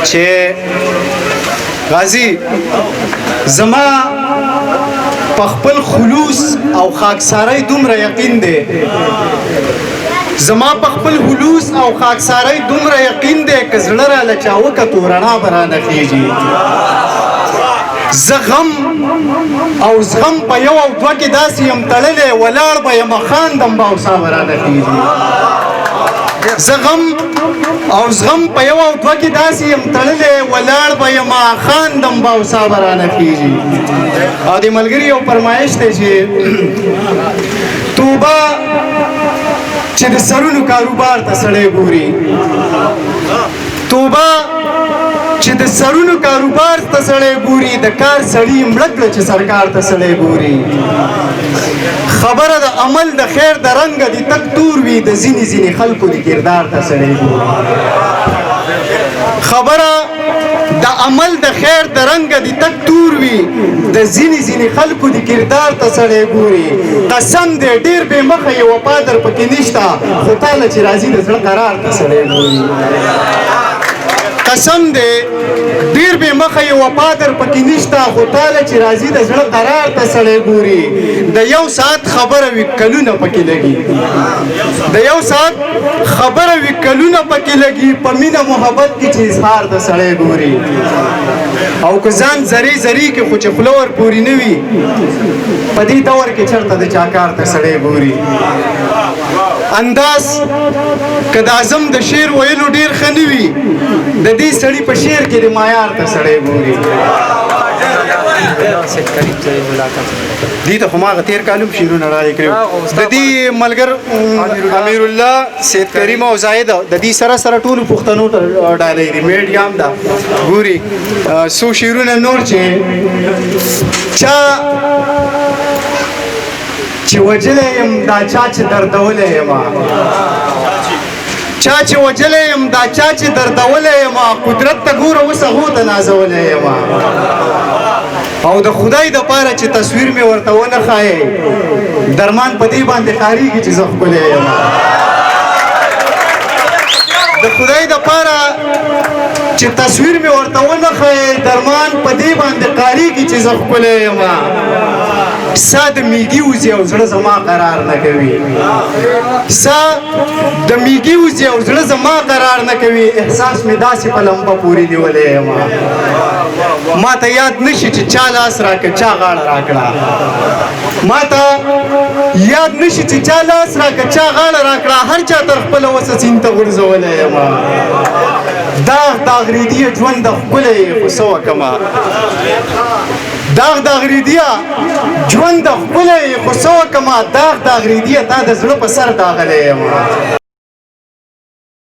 چې غازی زما په خپل خلوص او خاکسارۍ دومره یقین دی زما په خپل خلوص او خاکسارۍ دومره یقین دی که زړه راله چا وکتو رڼا به رانه خیږي زه غم او زغم په یو او دوه کې داسې یم تړلی ولاړ به یم خاندم به او سا به رانه خیږي زه غم او زغم په یو او دوه کې داسې یم تړلی ولاړ به یم خاندم به او سا به رانه خیږي او د ملګري یو فرمایش دی چې توبه چې د سرونو کاروبار ته سړی ګوري توبه چې د سرونو کاروبار ته سړی ګوري د کار سړي مړه کړه چې سرکار ته سړی ګوري خبره د عمل د خیر د رنګه دي تک تور وي د ځینې ځینې خلکو د کردار ته سړی ګوري خبره د عمل د خیر د رنګه دي تک تور وي د ځینې ځینې خلکو د کردار ته سړی ګوري قسم دی ډېر بې مخه یې وفا در پکې نشته خو تاله چې راځي د زړه قرار ته سړی ګوري قسم دی ډېر بې مخه یې وفا در پکې نشته خو تاله چې راځي د زړه قرار ته سړی ګوري د یو ساعت خبره وي کلونه پکې لګي د یو ساعت خبره وي کلونه پکې لګي په مینه محبت کې چې اظهار د سړی ګوري او که ځان زری زری کې خو چې خوله ورپورې نه وي په دې دور کې چېرته د چا کار ته سړی ګوري انداز که د اعظم د شعر ویلو ډېر ښه نه وي د دې سړي په شعر کې د معیار ته سړی ګوري دې ته خو ما هغه تېر کال هم شعرونه رایې کړي د دې ملګر امیر الله سید کریم او زاهد د دې سره سره ټولو پښتنو ته ډالۍ دي میډیا هم ده ګوري څو شعرونه نور چې چې وجلی یم دا چا چې دردولی یم چا چې وجلی یم دا چا چې دردولی یم قدرت ته ګوره اوس هغو ته نازولی یم او د خدای دپاره چې تصویر مې ورته ونه ښایې درمان په دې باندې ښکارېږي چې زه ښکلی یم د خدای دپاره چې تصویر مې ورته ونه ښایې درمان په دې باندې ښکارېږي چې زه ښکلی یم سا د میږي وځي او زړه زما قرار نه کوي سا د میږي وځي او زړه زما قرار نه کوي احساس مې داسې په لمبه پورې نیولی یم ما ته یاد نشي چې چا لاس راکړه چا غاړه راکړه ما ته یاد نشي چې چا لاس راکړه چا غاړه راکړه هر چا تر خپله وسه سیند ته غورځولی یم داغ داغ ریدیه ژوند د ښکلی خو څه وکړمه داغ داغ ریدیه ژوند د ښکلی خو څه وکړمه داغ داغ ریدیه تا د زړه په سر داغلی یم